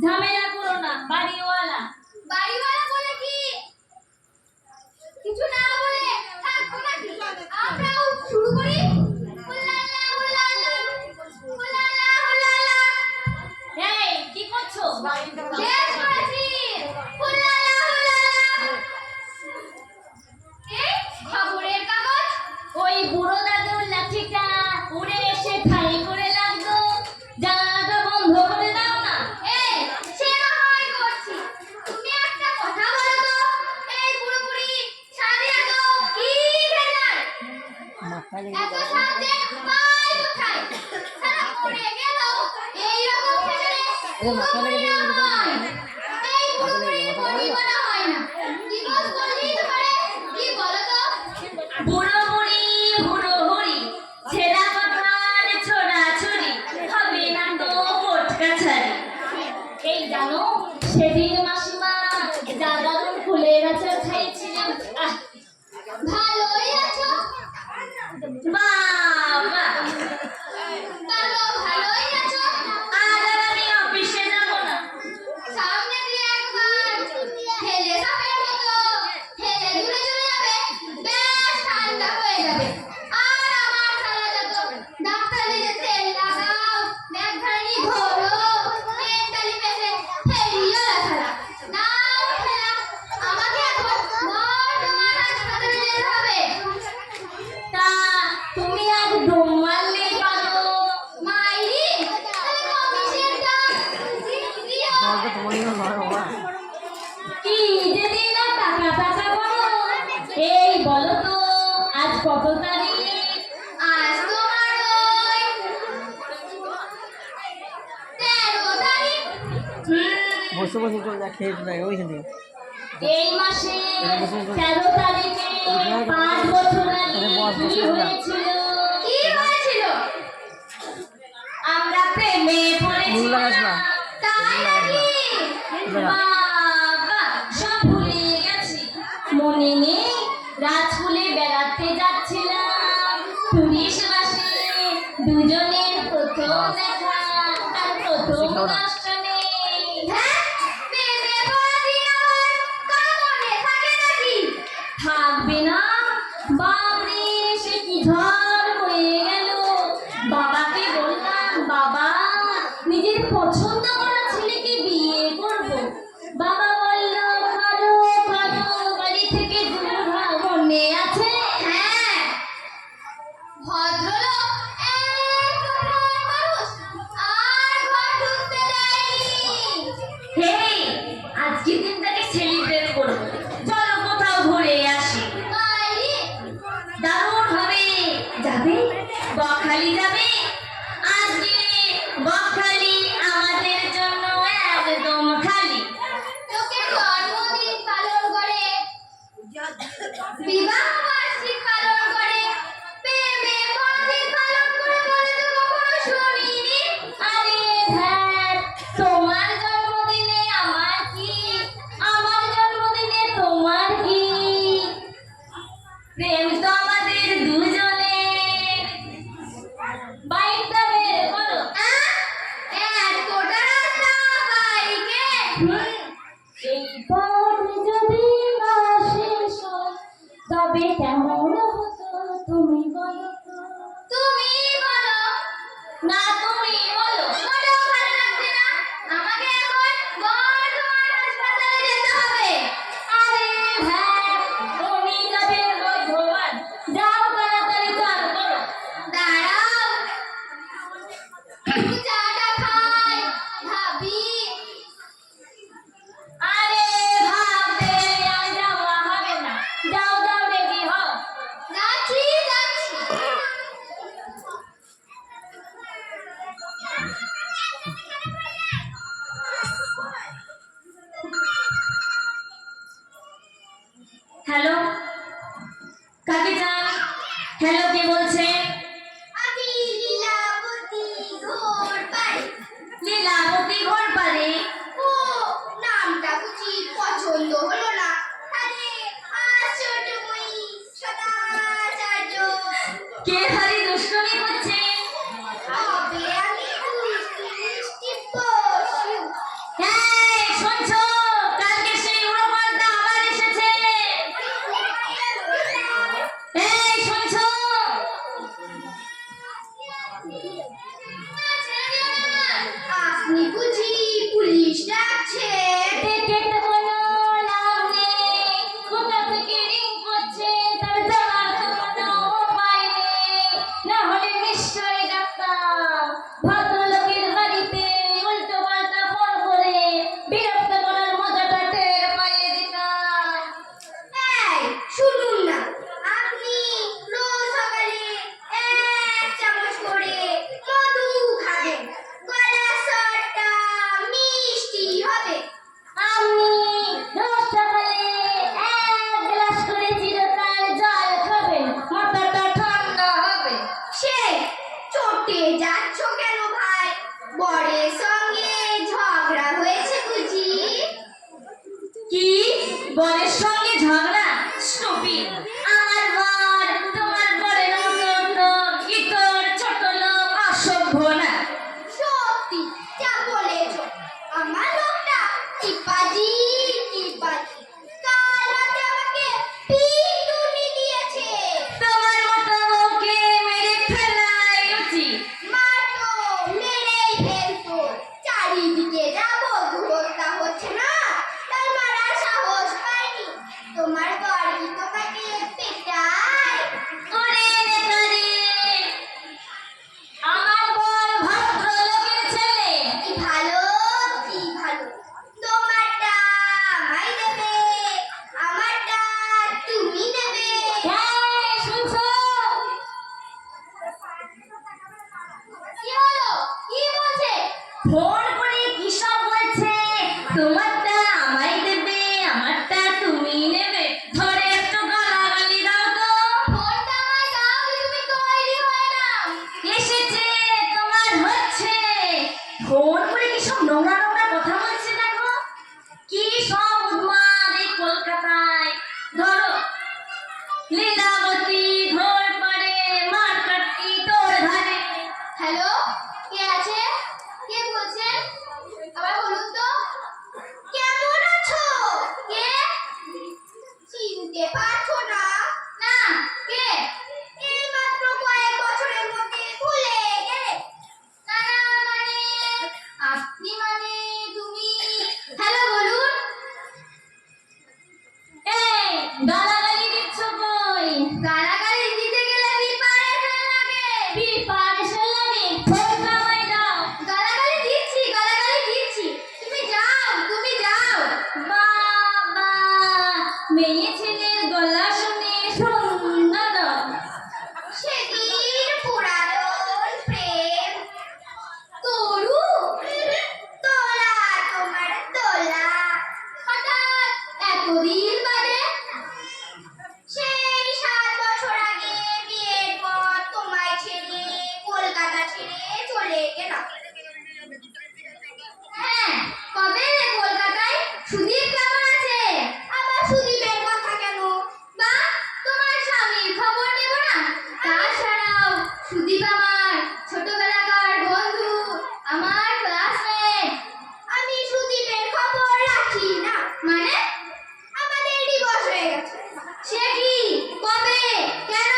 ঝামেলা করো না, বাড়িওয়ালা। বাড়িওয়ালা বলে কি কিছু না বলে থাকবো নাকি? আমরাও শুরু করি। উল্লালা উল্লালা উল্লালা উল্লালা। এই কি করছো? শেষ করেছি। উল্লালা উল্লালা। এই খবরের কাগজ। ওই বুড়ো দাদুর লাঠিটা উড়ে এসে ঠাই করে লাগতো, জানালাটা বন্ধ করে দাও না। এই সে না হয় করছি। তুমি একটা কথা বলো তো, এই বুড়ো বুড়ি সাধে এত কি ভেজাল? এত সাধে পাই কোথায়? সারা পড়ে গেল এইরকম ভেজালে। এই বুড়ো বুড়ি বলি বলা হয় না। কি দোষ করলি তোমারে? কি বলো তো? বুড়ো বুড়ি বুড়ো বুড়ি ছেঁড়া পাতার ছোড়াছুড়ি, হবে না তো মোটকা ছাড়ি। এই জানো, সেদিন মাসিমা জাগারণ ফুলের আচার খাইয়েছিলেন। ভালোই আছো? বাবা, তাহলে ভালোই আছো? আজ আর আমি অফিসে যাব না। সামনে দিয়ে একবার হেলে সাপের মতো হেলে দূরে চলে যাবে, বেশ ঠান্ডা হয়ে যাবে। আর আমার সারা যত ডাক্তারি যে তেল লাগাও, ব্যাগখানি ধরো, মেন্টালি পেশেন্ট ফেরিও ছাড়া নাও খেলা। আমাকে এখন বর্ধমান হাসপাতালে যেতে হবে। তা তুমি আজ ডুম মারলেই পারো। মাইরি তাহলে অফিসের কাজ দিও। কি যে দিন আর টাকা টাকা করো। এই বলো তো, আজ কত তারিখ? আজ তোমার ওই 13 তারিখ। বসে বসে চলে যা খেয়ে যায় ওইখান থেকে। এই মাসে 13 তারিখে 5 বছর আগে কি হয়েছিল? কি হয়েছিল? আমরা প্রেমে পড়েছিলাম। তাই নাকি? বাবা, সব ভুলে গেছি। মনে নেই রাজকুলে বেড়াতে যাচ্ছিলাম, 19 মাসে দুজনের প্রথম দেখা আর প্রথম দর্শনে। হ্যাঁ, প্রেমে পড়া দিন আমার কারো মনে থাকে নাকি? থাকবে না? বাবরে, সে কি ঝড় হয়ে গেল। বাবাকে বললাম, বাবা নিজের পছন্দ করা ছেলেকে বিয়ে করব। বাবা বলল, করো করো, বাড়ি থেকে দূর হও, মনে আছে? হ্যাঁ, ভদ্রলোক এক কথায় মানুষ আর ঘর ঢুকতে দেয়নি। হেই, আজকের দিনটাকে সেলিব্রেট করব, চলো কোথাও ঘুরে আসি। মাইরি দারুণ হবে। যাবে? বকখালি যাবে? আজকে বকখালি আমাদের জন্য একদম খালি। লোকের জন্মদিন পালন করে, বিবাহ বার্ষিক পালন করে, প্রেমে পড়াদিন পালন করে বলে তো কখনো শুনিনি। আরে ধ্যাত, তোমার জন্মদিনে আমার কি, আমার জন্মদিনে তোমার কি? প্রেম তো আমাদের দুজনের। বাইকটা বের করো। এতটা রাস্তা বাইকে? এই পথ যদি না শেষ হয়, তবে কেমন হতো তুমি বলো তো? তুমি বলো। না, তুমি বলো। মোটেও ভালো লাগছে না। আমাকে এখন বর্ধমান হাসপাতালে যেতে হবে। আরে হ্যাঁ, উনি যাবেন বর্ধমান। যাও, তাড়াতাড়ি চাল করো। দাঁড়াও, একটু চাটা খাই, ভাবি। আরে ভাবতে আর যাওয়া হবে না। যাও যাও, রেডি হও। যাচ্ছি যাচ্ছি। আপনি বুঝি পুলিশ ডাকছে? ডেকে তো কোনো লাভ নেই, কোথা থেকে রিং করছে তার জানার তো কোনো উপায় নেই। না হলে নিশ্চয়ই ডাক্তার ভদ্রলোকের বাড়িতে উল্টো পাল্টা ফোন করে বিরক্ত করার মজাটা টের পাইয়ে দিতাম। এই শুনুন না, আপনি রোজ সকালে 1 চামচ করে মধু খাবেন, গলার স্বরটা মিষ্টি হবে। আমি রোজ সকালে 1 গ্লাস করে চিরকাল জল খাবেন, মাথাটা ঠান্ডা হবে। সে চটে যাচ্ছ কেন ভাই? বরের সঙ্গে ঝগড়া হয়েছে বুঝি? কি বরের সঙ্গে ঝগড়া? স্টুপিড! আমার বর তোমার বরের মতো ইতর ছোট লোক, অসভ্য না। সত্যি যা বলেছ, আমার লোকটা টিপাজি টিপাজি, কাল রাতে আমাকে পিটুনি দিয়েছে। তোমার মতো ওকে মেরে ফেলাই উচিত। মারতো, মেরেই ফেলতো। চারিদিকে যা বধূ হত্যা হচ্ছে না, তাই মারার সাহস পাইনি। তোমার বর কি তোমাকে পেটায়? ওরে নেতারে, আমার বর ভদ্রলোকের ছেলে। কি ভালো, কি ভালো। তোমারটা আমায় দেবে, আমারটা তুমি দেবে। এই, শুনছো? কি হলো? কি বলছে? ফোন করে কি সব বলছে? তোমারটা আমায় দেবে, আমারটা তুমি নেবে। ধরে একটু গালাগালি দাও তো। ফোনটা আমায় দাও, তুমি তৈরি হয়ে নাও। এসেছে, তোমার হচ্ছে। ফোন করে কি সব নোংরা নোংরা কথা বলছে দেখো। কি সব উন্মাদ এই কলকাতায়। ধরো লীলাবতী, ধরপাড়ে, মারকাট্টি, তোর ধারে। হ্যালো, কে আছে? কে বলছেন? আবার বলুন তো। কেমন আছো? কে? চিনতে পারছো না? না, কে? এই মাত্র কয়েক বছরের মধ্যে ভুলে গেলে। না না, মানে আপনি, মানে তুমি। হ্যালো, বলুন। এই, গালাগালি দিচ্ছ কই? গালাগালি দিতে গেলে প্রিপারেশন লাগে। প্রিপারেশন লাগে? ফোনটা আমায় দাও। গালাগালি দিচ্ছি, গালাগালি দিচ্ছি। তুমি যাও, তুমি যাও। বাবা, মেয়ে ছেলের গলা শুনে শূন্য দাও। সেদিন পুরাতন প্রেম, তরু, তোলা, তোমার তোলা। হঠাৎ এতদিন বাদে, সেই 7 বছর আগে বিয়ের পর তোমায় ছেড়ে কলকাতা ছেড়ে চলে গেলাম। হ্যাঁ, কবে রে কলকাতায়? সুদীপ কেমন আছে? আবার সুদীপের কথা কেন? বা তোমার স্বামীর খবর নেব না? তাছাড়াও সুদীপ আমার ছোটবেলাকার বন্ধু, আমার ক্লাসমেট। আমি সুদীপের খবর রাখি না। মানে আমাদের ডিভোর্স হয়ে গেছে। সে কি? কবে? কেন?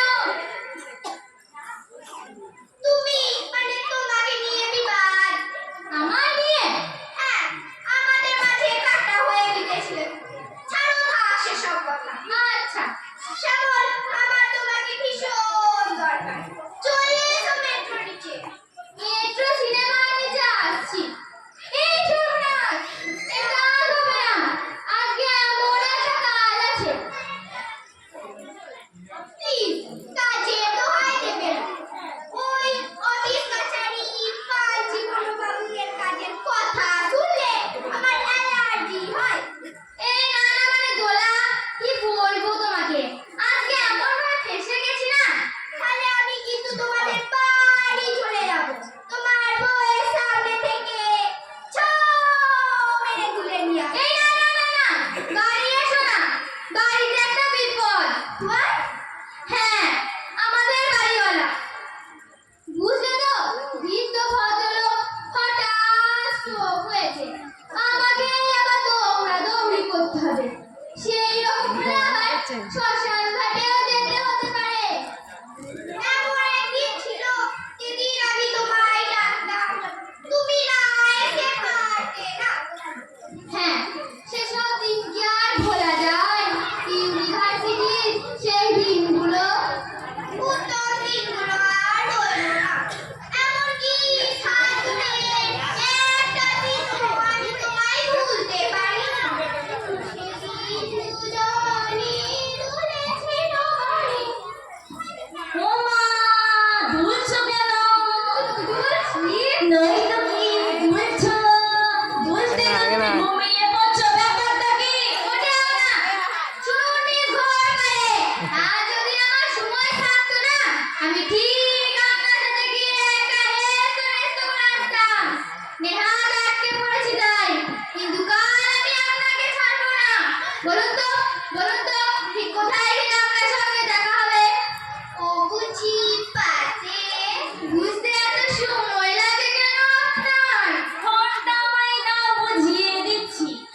তুমি, মানে তোমাকে নিয়ে বিবাদ। আমার নিয়ে? হ্যাঁ, আমাদের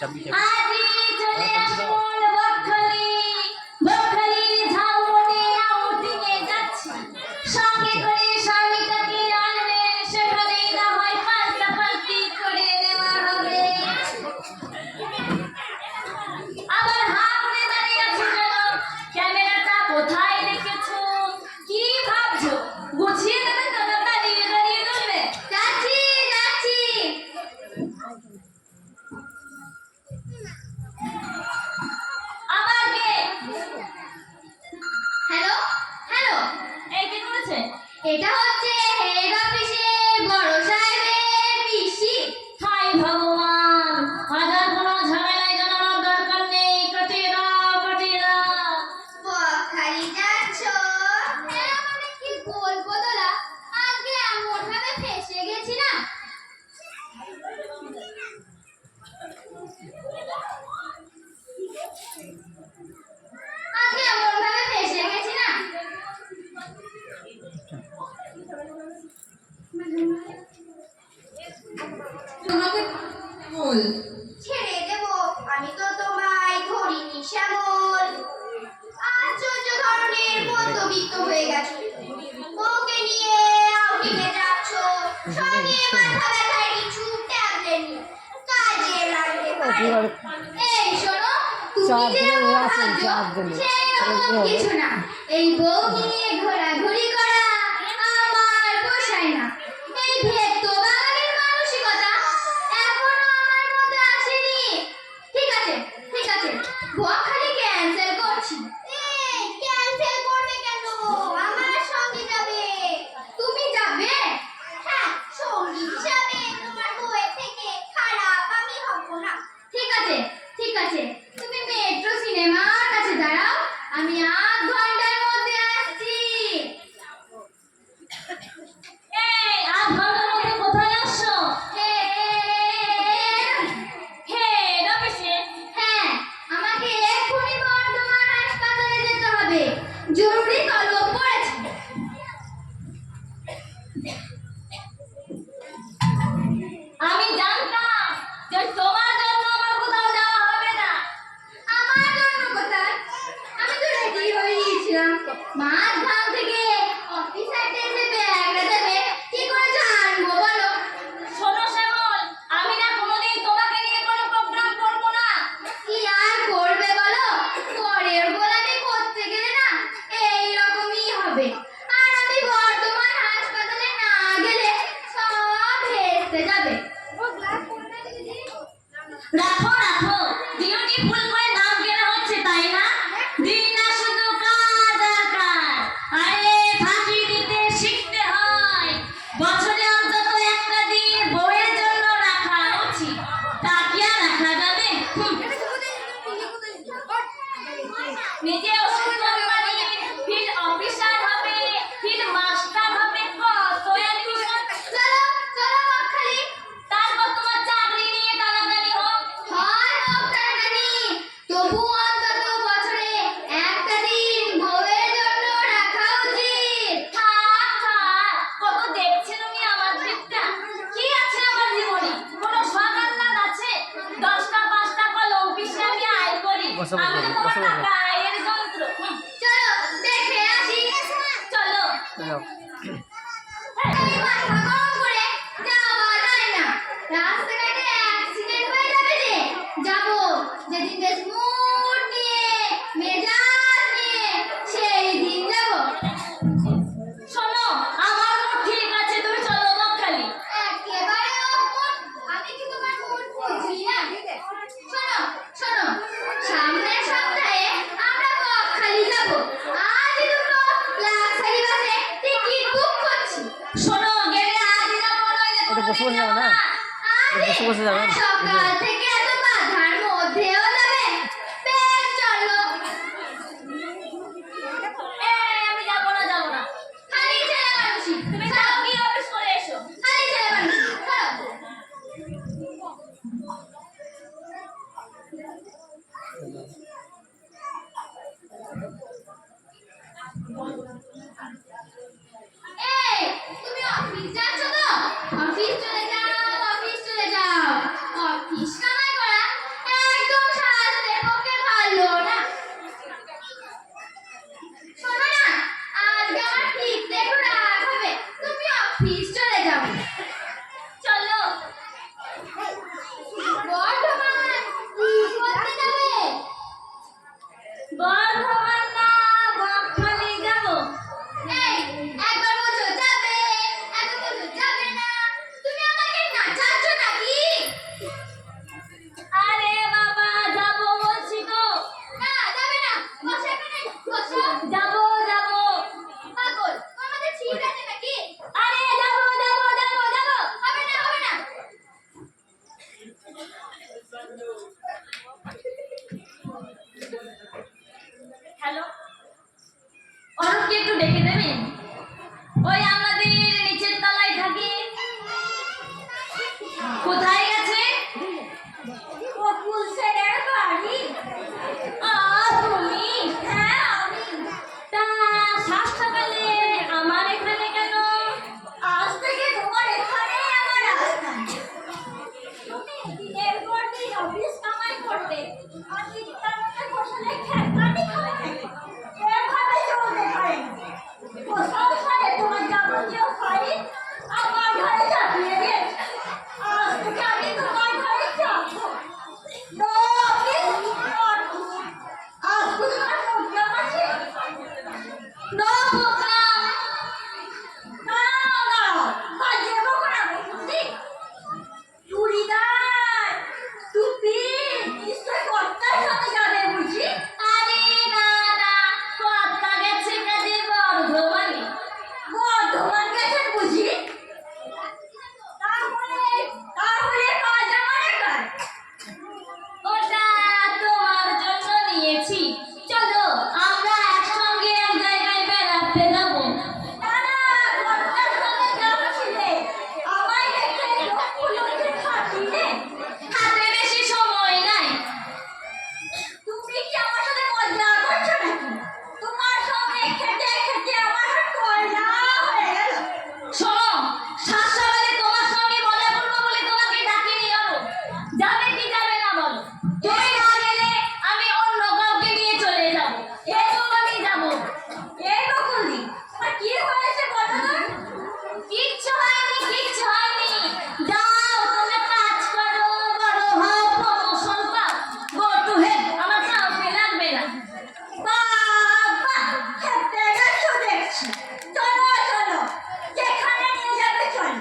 আজি চলে আসুন বকখালি, বকখালির ঝাউবনে আউটিংয়ে যাচ্ছি। সঙ্গে করে স্বামীটাকে আনবেন, সেখানেই না হয় পাল্টাপাল্টি করে নেওয়া হবে। আবার হা করে দাঁড়িয়ে আছো কেন? ক্যামেরাটা কোথায় রেখেছো? কি ভাবছো? গুছিয়ে দেবে তো, না দাঁড়িয়ে দাঁড়িয়ে ধরবে? যাচ্ছি যাচ্ছি। আবার কে? হ্যালো হ্যালো, এই কে করেছে? এটা হচ্ছে হেড অফিসের বড় সাহেবের পিসি। হাই ভগবান, হাজার কোনো ঝামেলায় জানানোর দরকার নেই। কাটিয়ে দাও, কাটিয়ে দাও। বকখালি যাচ্ছ? হ্যাঁ মানে কি বলবো দোলা, আজকে এমন ভাবে ফেসে গেছি না। আজকে এমন ভাবে ফেসে গেছি না। তোমাকে বল ছেড়ে দেব, আমি তো তোমায় ধরিনি শ্যামল। আশ্চর্য ধরনের মধ্যবিত্ত হয়ে গেছো, বউকে নিয়ে আউটিংয়ে যাচ্ছ, সঙ্গে মাথা ব্যথার কিছু ট্যাবলেট নিয়ে। কাজে লাগবে পারে। এই শোনো, তুমি যে এমন ভাবছো, সেরকম কিছু না। এই বউকে নিয়ে ঘোরাঘুরি করা আমার পোষায় না। এই ভেদ্য বাঙালির মানসিকতা এখনো আমার মধ্যে আসেনি। ঠিক আছে ঠিক আছে, বকখালি ক্যান্সেল করছি। ক্যান্সেল করবে কেন? আমার সঙ্গে যাবে। তুমি যাবে? হ্যাঁ, সঙ্গী হিসাবে তোমার বউয়ের থেকে খারাপ আমি হব না। ঠিক আছে ঠিক আছে, তুমি মেট্রো সিনেমার কাছে দাঁড়াও, আমি 8 ঘন্টার মধ্যে আসছি। এই আধ ঘন্টার মধ্যে কোথায় আসছো? হেড অফিসে? হ্যাঁ, আমাকে এক্ষুনি বর্ধমান হাসপাতালে যেতে হবে, জরুরি তলব পড়েছে। আমি জানতাম যে তোমার জন্য আমার কোথাও যাওয়া হবে না। আমার জন্য কোথায়? আমি তো রেডি হয়ে গিয়েছিলাম। মাঝখান থেকে অফিসার এসে ব্যাগটা দেবে, কি করে জানবো বলো? শোনো শ্যামল, আমি না কোনোদিন তোমাকে নিয়ে কোনো প্রোগ্রাম করবো না। কি আর করবে বলো? পরের গোলামি করতে গেলে না এইরকমই হবে। আর আমি বর্ধমান হাসপাতালে না গেলে সব ভেস্তে যাবে। রাখো রাখো, বিউটিফুল করে নাম কেনা হচ্ছে তাই না? দিন না শুধু কাজ আর কাজ। আরে ফাঁকি দিতে শিখতে হয়। বছরে অন্তত একটা দিন বউয়ের জন্য রাখা উচিত। তা কি আর রাখা যাবে? নিজে ওষুধ কোম্পানির ফিল্ড অফিসার হবে, ফিল্ড মাস্টার হবে, কত অ্যাডমিশন। চলো চলো বকখালি। তারপর তোমার চাকরি নিয়ে টানাটানি হোক। হয় হোক টানাটানি, তবু অন্তত বছরে একটা দিন বউয়ের জন্য রাখা উচিত। থাক থাক, কত দেখছে তুমি আমার দিকটা। কি আছে আমার জীবনে? কোনো শখ আহ্লাদ আছে? 10টা 5টা কলম পিষে আমি আয় করি। বসো, বসো, আমি তো তোমার বসো, বসো। টাকা আয়ের যন্ত্র। চলো দেখে আসি। চলো। যাও। এই মাথা গরম করে যাওয়া যায় না, রাস্তাঘাটে অ্যাক্সিডেন্ট হয়ে যাবে যে। যাবো যেদিন বেশ মুড নিয়ে মেজাজ নিয়ে, সেই দিন যাবো। শোনো, আমার মুড ঠিক আছে, তুমি চলো বকখালি। একেবারে অমন, আমি কি তোমার মুড বুঝি না? শোনো শোনো, সামনের সপ্তাহে আমরা বকখালি যাবো। আজই দুটো লাক্সারি বাসে টিকিট বুক করছি। শোনো, গেলে আজ যাবো, নইলে একটু বসে বসে যাবে না? আরে, বসে বসে যাবেন? সকাল থেকে এত বাধার মধ্যেও যাবে? বেশ চলো। এই, আমি যাবো না, যাবো না। খালি ছেলে মানুষই, তুমি যাও গিয়ে অফিস করে এসো। খালি ছেলে মানুষই, চলো। এই, তুমি অফিস যাচ্ছ তো? অফিস চলে যাও, অফিস চলে যাও। অফিস কামাই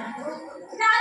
না